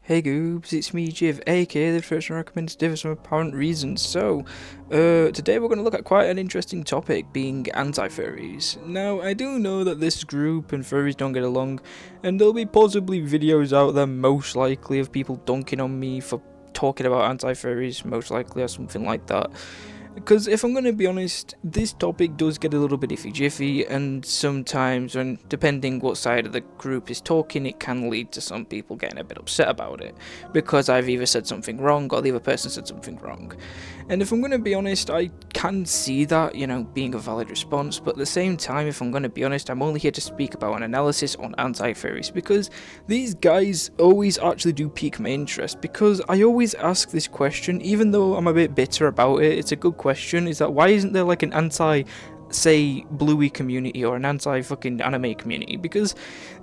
Hey Goobs, it's me Jiv, aka the person recommends Div for some apparent reasons. Today we're going to look at quite an interesting topic, being anti-furries. Now, I do know that this group and furries don't get along, and there'll be possibly videos out there, most likely, of people dunking on me for talking about anti-furries, most likely, or something like that. Because if I'm going to be honest, this topic does get a little bit iffy-jiffy, and sometimes, when depending what side of the group is talking, it can lead to some people getting a bit upset about it, because I've either said something wrong or the other person said something wrong. And if I'm going to be honest, I can see that, being a valid response, but at the same time, if I'm going to be honest, I'm only here to speak about an analysis on anti-furries, because these guys always actually do pique my interest, because I always ask this question, even though I'm a bit bitter about it. It's a good question, is that why isn't there like an anti, say, bluey community or an anti-fucking anime community? Because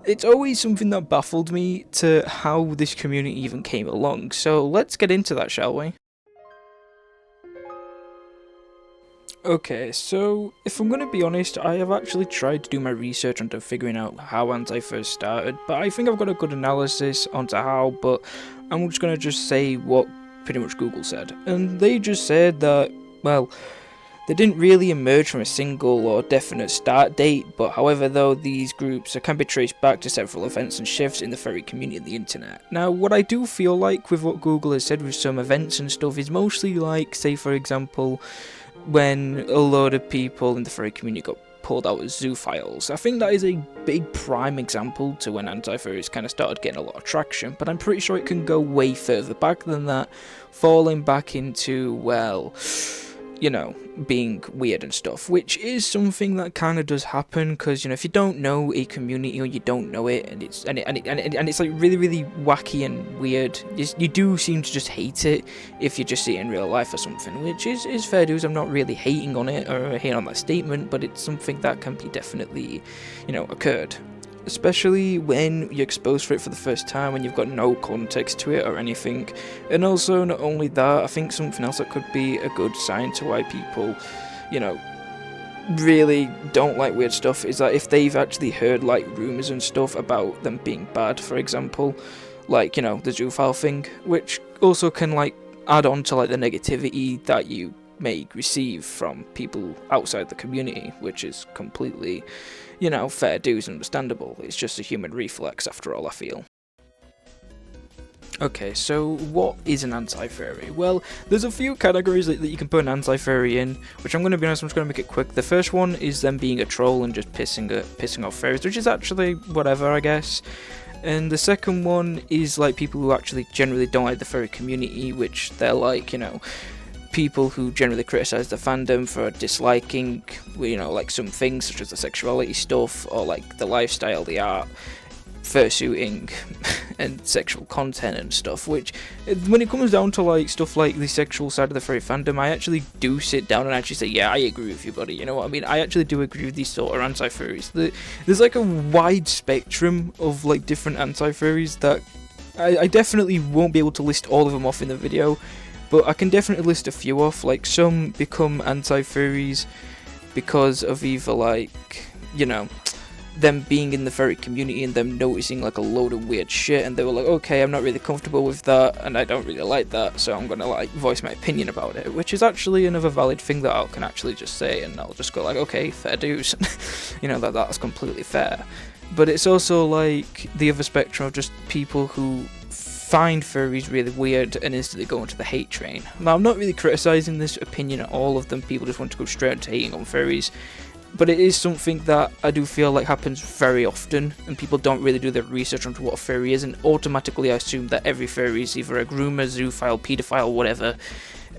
it's always something that baffled me to how this community even came along. So let's get into that, shall we? Okay, so if I'm going to be honest, I have actually tried to do my research onto figuring out how anti-furs started, but I think I've got a good analysis onto how, but I'm just going to say what pretty much Google said. And they just said that, well, they didn't really emerge from a single or definite start date, but however though, these groups can be traced back to several events and shifts in the furry community and the internet. Now, what I do feel like with what Google has said with some events and stuff is mostly like, say for example, when a load of people in the furry community got pulled out as zoophiles. I think that is a big prime example to when anti-furries kind of started getting a lot of traction, but I'm pretty sure it can go way further back than that, falling back into, well, being weird and stuff, which is something that kind of does happen, because if you don't know a community or you don't know it, and it's like really really wacky and weird, you do seem to just hate it if you just see it in real life or something, which is fair dues. I'm not really hating on it or hating on that statement, but it's something that can be definitely occurred, especially when you're exposed for it for the first time when you've got no context to it or anything. And also, not only that, I think something else that could be a good sign to why people, really don't like weird stuff is that if they've actually heard like rumours and stuff about them being bad, for example, like, the zoophile thing, which also can like add on to like the negativity that you may receive from people outside the community, which is completely, fair dues and understandable. It's just a human reflex after all, I feel. Okay, so what is an anti-furry? Well, there's a few categories that you can put an anti-furry in, which I'm going to be honest, I'm just going to make it quick. The first one is them being a troll and just pissing off furries, which is actually whatever, I guess. And the second one is like people who actually generally don't like the furry community, which they're like, people who generally criticize the fandom for disliking, like some things such as the sexuality stuff, or like the lifestyle, the art, fursuiting, and sexual content and stuff, which, when it comes down to like stuff like the sexual side of the furry fandom, I actually do sit down and actually say, yeah, I agree with you, buddy, you know what I mean? I actually do agree with these sort of anti-furries. There's like a wide spectrum of like different anti-furries that I definitely won't be able to list all of them off in the video, but I can definitely list a few off. Like, some become anti-furries because of either like, them being in the furry community and them noticing like a load of weird shit, and they were like, okay, I'm not really comfortable with that and I don't really like that, so I'm gonna like voice my opinion about it, which is actually another valid thing that I can actually just say, and I'll just go like, okay, fair dues. That's completely fair. But it's also like the other spectrum of just people who find furries really weird and instantly go into the hate train. Now, I'm not really criticising this opinion at all of them, people just want to go straight into hating on furries, but it is something that I do feel like happens very often, and people don't really do their research onto what a furry is, and automatically assume that every furry is either a groomer, zoophile, paedophile, whatever,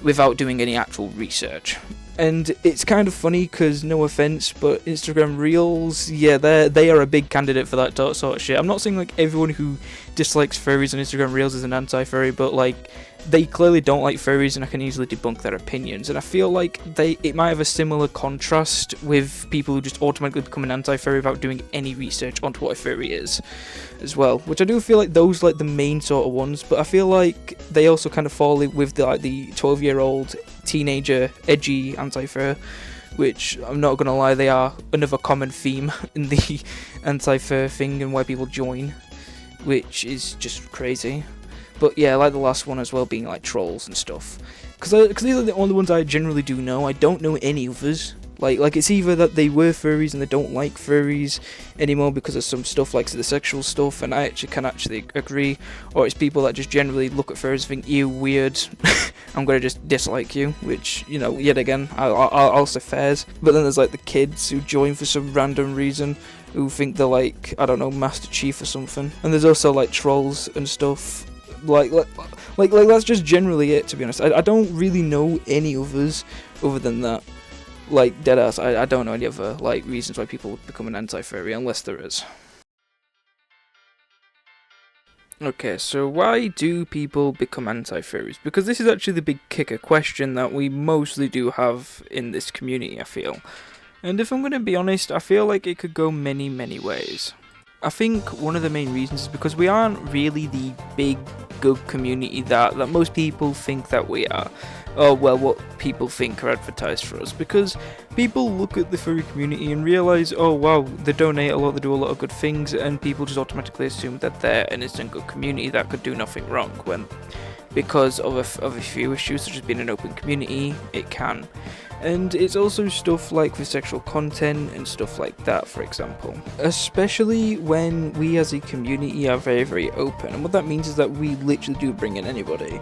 without doing any actual research. And it's kind of funny because, no offense, but Instagram Reels, yeah, they are a big candidate for that sort of shit. I'm not saying like everyone who dislikes furries on Instagram Reels is an anti-furry, but like, they clearly don't like furries, and I can easily debunk their opinions. And I feel like it might have a similar contrast with people who just automatically become an anti-furry without doing any research onto what a furry is as well, which I do feel like those like the main sort of ones, but I feel like they also kind of fall with the 12-year-old teenager edgy anti-fur, which I'm not gonna lie, they are another common theme in the anti-fur thing and why people join, which is just crazy. But yeah, like the last one as well, being like trolls and stuff. Because these are the only ones I generally do know. I don't know any others. Like it's either that they were furries and they don't like furries anymore because of some stuff like the sexual stuff, and I can actually agree, or it's people that just generally look at furries and think, ew, weird, I'm gonna just dislike you, which, you know, yet again, I'll say fairs. But then there's like the kids who join for some random reason, who think they're like, I don't know, Master Chief or something. And there's also like trolls and stuff. Like that's just generally it, to be honest. I don't really know any others other than that. Like, deadass, I don't know any other, like, reasons why people would become an anti-furry, unless there is. Okay, so why do people become anti-furries? Because this is actually the big kicker question that we mostly do have in this community, I feel. And if I'm going to be honest, I feel like it could go many, many ways. I think one of the main reasons is because we aren't really the big, good community that most people think that we are. Or, well, what people think are advertised for us. Because people look at the furry community and realise, oh wow, they donate a lot, they do a lot of good things, and people just automatically assume that they're an instant good community that could do nothing wrong, when because of a few issues, such as being an open community, it can. And it's also stuff like with sexual content and stuff like that, for example. Especially when we as a community are very, very open. And what that means is that we literally do bring in anybody.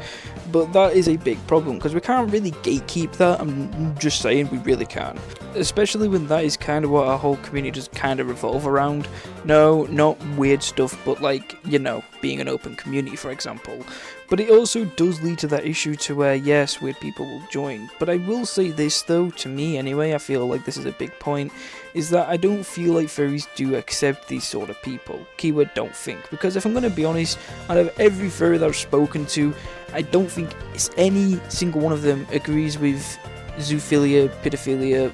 But that is a big problem, because we can't really gatekeep that. I'm just saying, we really can't. Especially when that is kind of what our whole community does kind of revolve around. No, not weird stuff, but like, you know, being an open community, for example. But it also does lead to that issue to where, yes, weird people will join. But I will say this though, to me anyway, I feel like this is a big point, is that I don't feel like furries do accept these sort of people. Keyword don't think. Because if I'm going to be honest, out of every furry that I've spoken to, I don't think any single one of them agrees with zoophilia, pedophilia,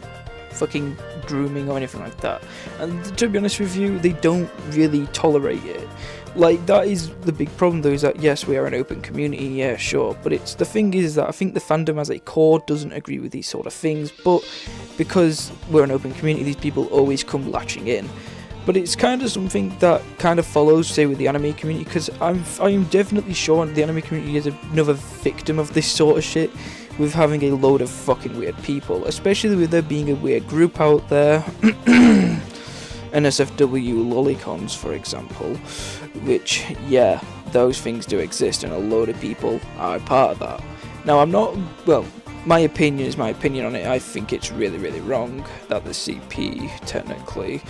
fucking grooming or anything like that. And to be honest with you, they don't really tolerate it. Like, that is the big problem though, is that yes, we are an open community, yeah, sure, but it's the thing is that I think the fandom as a core doesn't agree with these sort of things, but because we're an open community, these people always come latching in. But it's kind of something that kind of follows, say, with the anime community, because I am definitely sure the anime community is another victim of this sort of shit, with having a load of fucking weird people, especially with there being a weird group out there. NSFW lolicons, for example, which, yeah, those things do exist, and a load of people are part of that. Now, I'm not, well, my opinion is my opinion on it. I think it's really, really wrong that the CP, technically,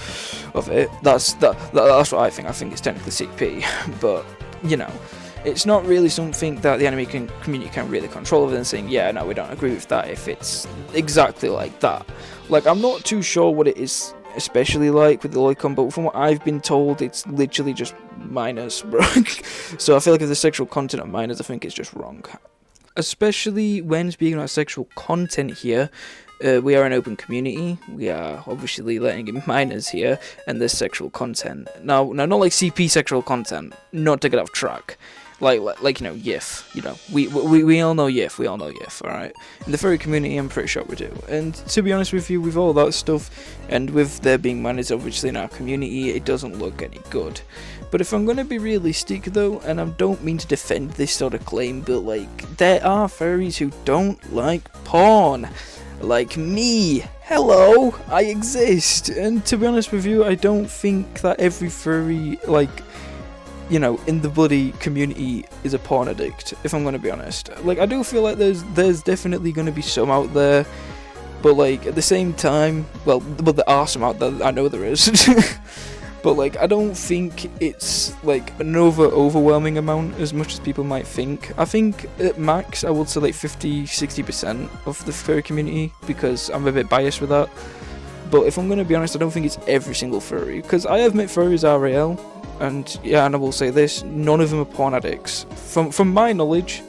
of it, that's what I think. I think it's technically CP, but, you know, it's not really something that the anime community can really control, other than saying, yeah, no, we don't agree with that if it's exactly like that. Like, I'm not too sure what it is especially like with the lolicon, but from what I've been told, it's literally just minors, bro. So I feel like if the sexual content of minors, I think it's just wrong. Especially when speaking about sexual content here, we are an open community. We are obviously letting in minors here, and there's sexual content. Now, not like CP sexual content, not to get off track. Like you know, YIF, you know, we all know YIF, alright? In the furry community, I'm pretty sure we do. And to be honest with you, with all that stuff, and with there being minors obviously in our community, it doesn't look any good. But if I'm gonna be realistic though, and I don't mean to defend this sort of claim, but like, there are furries who don't like porn. Like me. Hello, I exist. And to be honest with you, I don't think that every furry, like, you know, in the bloody community is a porn addict, if I'm going to be honest. Like, I do feel like there's definitely going to be some out there, but like, at the same time, well, there are some out there, I know there is, but like, I don't think it's like an overwhelming amount as much as people might think. I think at max, I would say like 50-60% of the furry community, because I'm a bit biased with that. But if I'm going to be honest, I don't think it's every single furry, because I have met furries RAL, and yeah, and I will say this, none of them are porn addicts. From my knowledge,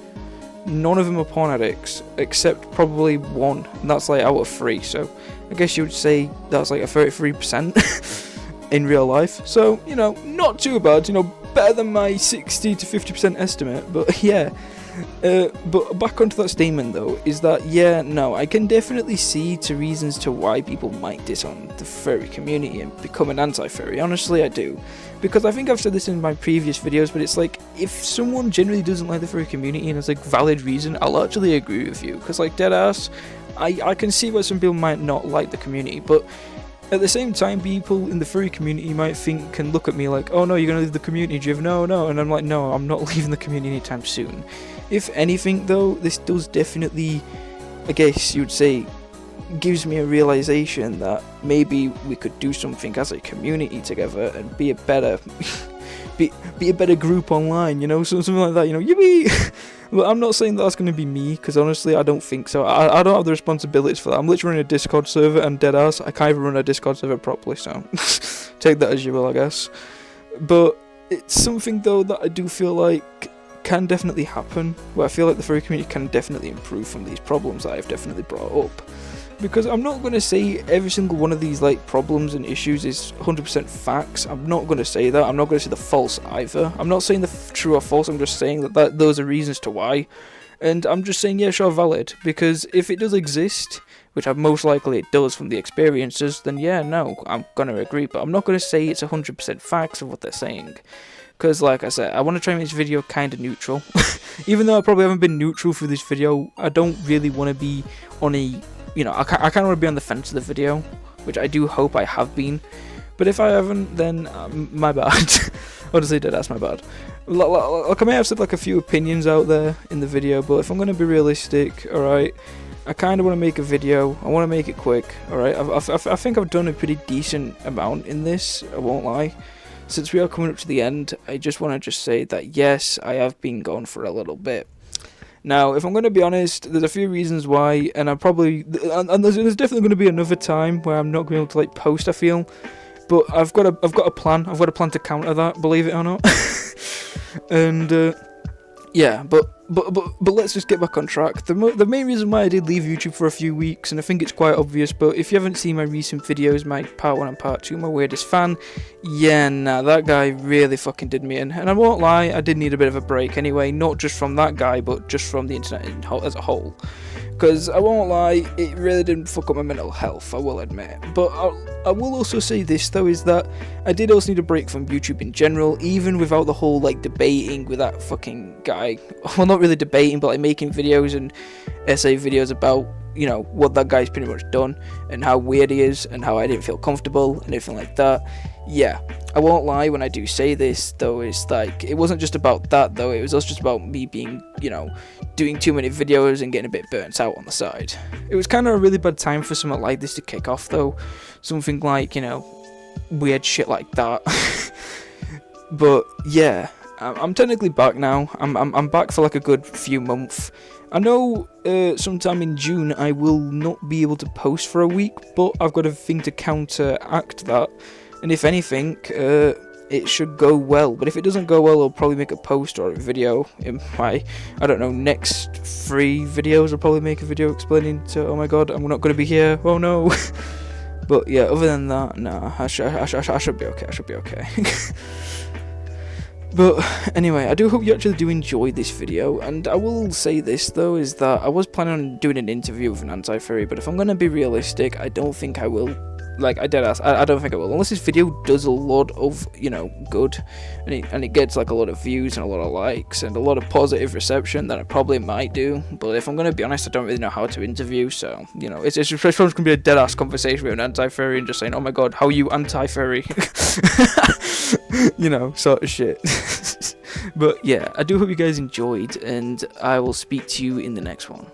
none of them are porn addicts, except probably one, and that's like out of 3, so I guess you would say that's like a 33% in real life. So, you know, not too bad, you know, better than my 60 to 50% estimate, but yeah. But back onto that statement though, is that yeah, no, I can definitely see to reasons to why people might disown the furry community and become an anti-furry. Honestly, I do. Because I think I've said this in my previous videos, but it's like, if someone generally doesn't like the furry community and has like valid reason, I'll actually agree with you. Because like, deadass, I can see why some people might not like the community, but at the same time, people in the furry community might think and look at me like, oh no, you're gonna leave the community, Jiv, no, and I'm like, no, I'm not leaving the community anytime soon. If anything though, this does definitely, I guess you would say, gives me a realization that maybe we could do something as a community together and be a better be a better group online, you know, something like that, you know, yippee! Well, I'm not saying that's going to be me, because honestly I don't think so. I don't have the responsibilities for that. I'm literally running a Discord server and deadass, I can't even run a Discord server properly, so take that as you will, I guess. But it's something though that I do feel like can definitely happen, where I feel like the furry community can definitely improve from these problems that I've definitely brought up. Because I'm not going to say every single one of these like problems and issues is 100% facts. I'm not going to say that. I'm not going to say the false either. I'm not saying the true or false. I'm just saying that those are reasons to why. And I'm just saying, yeah, sure, valid. Because if it does exist, which most likely it does from the experiences, then yeah, no, I'm going to agree. But I'm not going to say it's 100% facts of what they're saying. Because like I said, I want to try and make this video kind of neutral. Even though I probably haven't been neutral for this video, I don't really want to be on a... You know, I kind of want to be on the fence of the video, which I do hope I have been. But if I haven't, then my bad. Honestly, that's my bad. Like, I may have said like a few opinions out there in the video, but if I'm going to be realistic, alright, I kind of want to make a video. I want to make it quick, alright. I think I've done a pretty decent amount in this, I won't lie. Since we are coming up to the end, I just want to say that yes, I have been gone for a little bit. Now, if I'm going to be honest, there's a few reasons why, and there's definitely going to be another time where I'm not going to be able to like post, I feel, but I've got a plan to counter that, believe it or not. And yeah, but let's just get back on track. The main reason why I did leave YouTube for a few weeks, and I think it's quite obvious, but if you haven't seen my recent videos, my part 1 and part 2, my weirdest fan, yeah, nah, that guy really fucking did me in. And I won't lie, I did need a bit of a break anyway, not just from that guy, but just from the internet as a whole. Because I won't lie, it really didn't fuck up my mental health, I will admit. But I will also say this though, is that I did also need a break from YouTube in general, even without the whole like debating with that fucking guy. Well, not really debating, but like making videos and essay videos about, you know, what that guy's pretty much done and how weird he is and how I didn't feel comfortable and everything like that. Yeah, I won't lie when I do say this though, it's like, it wasn't just about that though, it was also just about me being, you know, doing too many videos and getting a bit burnt out on the side. It was kind of a really bad time for something like this to kick off though, something like, you know, weird shit like that. But yeah, I'm technically back now. I'm back for like a good few months. I know sometime in June I will not be able to post for a week, but I've got a thing to counteract that. And if anything, it should go well. But if it doesn't go well, I'll probably make a post or a video in my, I don't know, next 3 videos. I'll probably make a video explaining to, oh my god, I'm not going to be here, oh no. But yeah, other than that, nah, I should be okay, I should be okay. But anyway, I do hope you actually do enjoy this video, and I will say this though, is that I was planning on doing an interview with an anti-furry, but if I'm going to be realistic, I don't think I will. Like, I don't think I will, unless this video does a lot of, you know, good, and it gets like a lot of views and a lot of likes and a lot of positive reception, then I probably might do. But if I'm going to be honest, I don't really know how to interview, so, you know, it's just going to be a dead-ass conversation with an anti-furry and just saying, oh my god, how are you anti-furry? You know, sort of shit. But yeah, I do hope you guys enjoyed, and I will speak to you in the next one.